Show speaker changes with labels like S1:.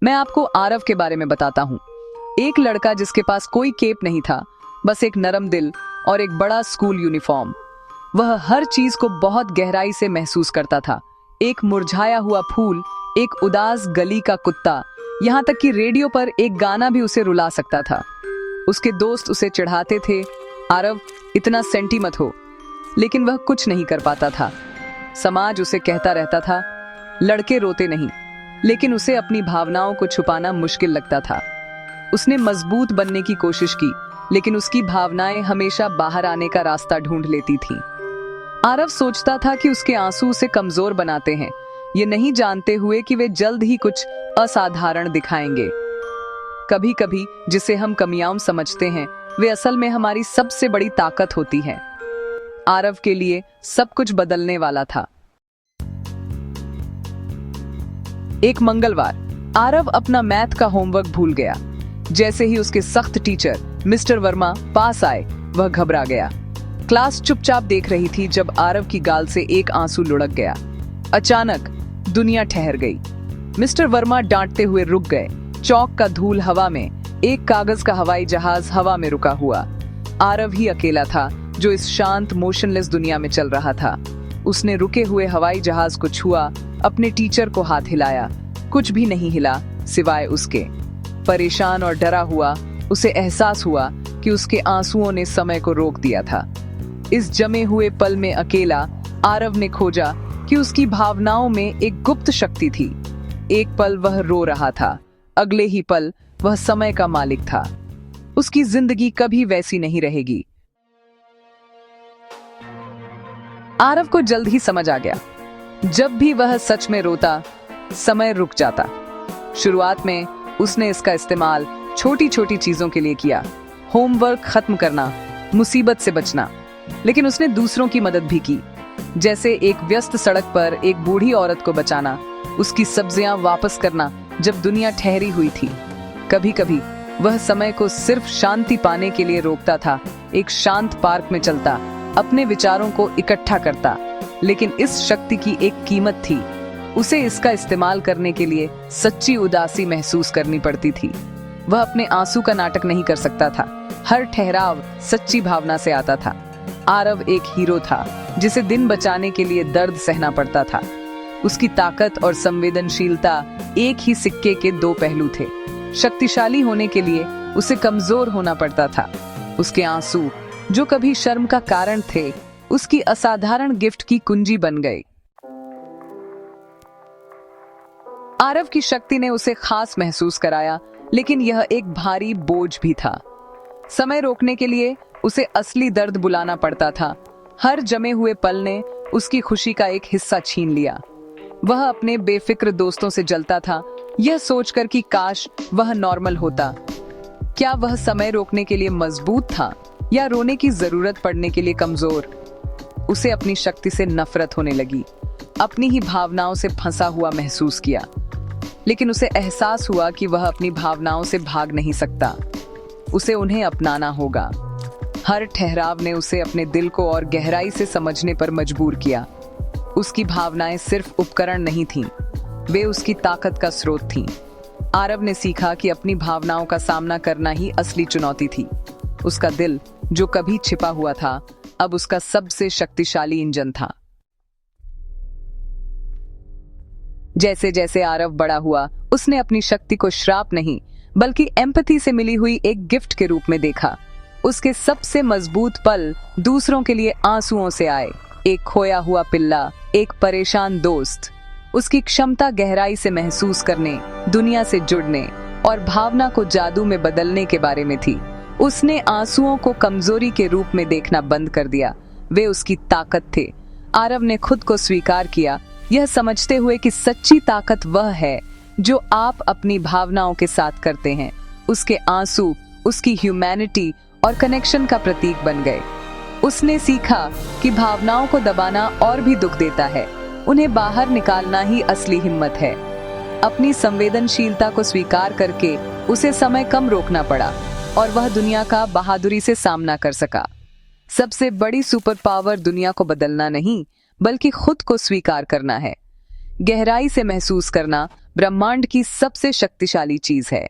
S1: मैं आपको आरव के बारे में बताता हूँ। एक लड़का जिसके पास कोई केप नहीं था, बस एक नरम दिल और एक बड़ा स्कूल यूनिफॉर्म। वह हर चीज को बहुत गहराई से महसूस करता था। एक मुरझाया हुआ फूल, एक उदास गली का कुत्ता, यहाँ तक कि रेडियो पर एक गाना भी उसे रुला सकता था। उसके दोस्त उसे चिढ़ाते थे, आरव इतना सेंटी मत हो, लेकिन वह कुछ नहीं कर पाता था। समाज उसे कहता रहता था, लड़के रोते नहीं, लेकिन उसे अपनी भावनाओं को छुपाना मुश्किल लगता था। उसने मजबूत बनने की कोशिश की, लेकिन उसकी भावनाएं हमेशा बाहर आने का रास्ता ढूंढ लेती थीं। आरव सोचता था कि उसके आंसू उसे कमजोर बनाते हैं, ये नहीं जानते हुए कि वे जल्द ही कुछ असाधारण दिखाएंगे। कभी कभी जिसे हम कमियां समझते हैं, वे असल में हमारी सबसे बड़ी ताकत होती हैं। आरव के लिए सब कुछ बदलने वाला था। एक मंगलवार आरव अपना मैथ का होमवर्क भूल गया। जैसे ही उसके सख्त टीचर मिस्टर वर्मा पास आए, वह घबरा गया। क्लास चुपचाप देख रही थी जब आरव की गाल से एक आंसू लुढ़क गया। अचानक दुनिया ठहर गई। मिस्टर वर्मा डांटते हुए रुक गए। चौक का धूल हवा में, एक कागज का हवाई जहाज हवा में रुका हुआ। आरव ही अकेला था जो इस शांत मोशनलेस दुनिया में चल रहा था। उसने रुके हुए हवाई जहाज को छुआ, अपने टीचर को हाथ हिलाया। कुछ भी नहीं हिला सिवाय उसके। परेशान और डरा हुआ उसे एहसास हुआ कि उसके आंसुओं ने समय को रोक दिया था। इस जमे हुए पल में अकेला आरव ने खोजा कि उसकी भावनाओं में एक गुप्त शक्ति थी। एक पल वह रो रहा था, अगले ही पल वह समय का मालिक था। उसकी जिंदगी कभी वैसी नहीं रहेगी। आरव को जल्द ही समझ आ गया। जब भी वह सच में रोता, समय रुक जाता। शुरुआत में उसने इसका इस्तेमाल छोटी छोटी चीजों के लिए किया, होमवर्क खत्म करना, मुसीबत से बचना। लेकिन उसने दूसरों की मदद भी की, जैसे एक व्यस्त सड़क पर एक बूढ़ी औरत को बचाना, उसकी सब्जियां वापस करना जब दुनिया ठहरी हुई थी। कभी कभी वह समय को सिर्फ शांति पाने के लिए रोकता था। एक शांत पार्क में चलता, अपने विचारों को इकट्ठा करता। लेकिन इस शक्ति की एक कीमत थी। उसे इसका इस्तेमाल करने के लिए सच्ची उदासी महसूस करनी पड़ती थी। वह अपने आंसू का नाटक नहीं कर सकता था। हर ठहराव सच्ची भावना से आता था। आरव एक हीरो था जिसे दिन बचाने के लिए दर्द सहना पड़ता था। उसकी ताकत और संवेदनशीलता एक ही सिक्के के दो पहलू थे। शक्तिशाली होने के लिए उसे कमजोर होना पड़ता था। उसके आंसू, जो कभी शर्म का कारण थे, उसकी असाधारण गिफ्ट की कुंजी बन गए। आरव की शक्ति ने उसे खास महसूस कराया, लेकिन यह एक भारी बोझ भी था। समय रोकने के लिए उसे असली दर्द बुलाना पड़ता था। हर जमे हुए पल ने उसकी खुशी का एक हिस्सा छीन लिया। वह अपने बेफिक्र दोस्तों से जलता था, यह सोचकर कि काश वह नॉर्मल होता। क्या वह समय रोकने के लिए मजबूत था या रोने की जरूरत पड़ने के लिए कमजोर? उसे अपनी शक्ति से नफरत होने लगी। अपनी ही भावनाओं से फंसा हुआ महसूस किया। लेकिन उसे एहसास हुआ कि वह अपनी भावनाओं से भाग नहीं सकता। उसे उन्हें अपनाना होगा। हर ठहराव ने उसे अपने दिल को और गहराई से समझने पर मजबूर किया। उसकी भावनाएं सिर्फ उपकरण नहीं थीं, वे उसकी ताकत का स्रोत थीं। आरव ने सीखा कि अपनी भावनाओं का सामना करना ही असली चुनौती थी। उसका दिल, जो कभी छिपा हुआ था, अब उसका सबसे शक्तिशाली इंजन था। जैसे जैसे आरव बड़ा हुआ, उसने अपनी शक्ति को श्राप नहीं, बल्कि एम्पैथी से मिली हुई एक गिफ्ट के रूप में देखा। उसके सबसे मजबूत पल दूसरों के लिए आंसुओं से आए। एक खोया हुआ पिल्ला, एक परेशान दोस्त। उसकी क्षमता गहराई से महसूस करने, दुनिया से जुड़ने और भावना को जादू में बदलने के बारे में थी। उसने आंसुओं को कमजोरी के रूप में देखना बंद कर दिया। वे उसकी ताकत थे। आरव ने खुद को स्वीकार किया, यह समझते हुए कि सच्ची ताकत वह है जो आप अपनी भावनाओं के साथ करते हैं। उसके आंसू उसकी ह्यूमैनिटी और कनेक्शन का प्रतीक बन गए। उसने सीखा कि भावनाओं को दबाना और भी दुख देता है, उन्हें बाहर निकालना ही असली हिम्मत है। अपनी संवेदनशीलता को स्वीकार करके उसे समय कम रोकना पड़ा और वह दुनिया का बहादुरी से सामना कर सका। सबसे बड़ी सुपर पावर दुनिया को बदलना नहीं, बल्कि खुद को स्वीकार करना है। गहराई से महसूस करना, ब्रह्मांड की सबसे शक्तिशाली चीज है।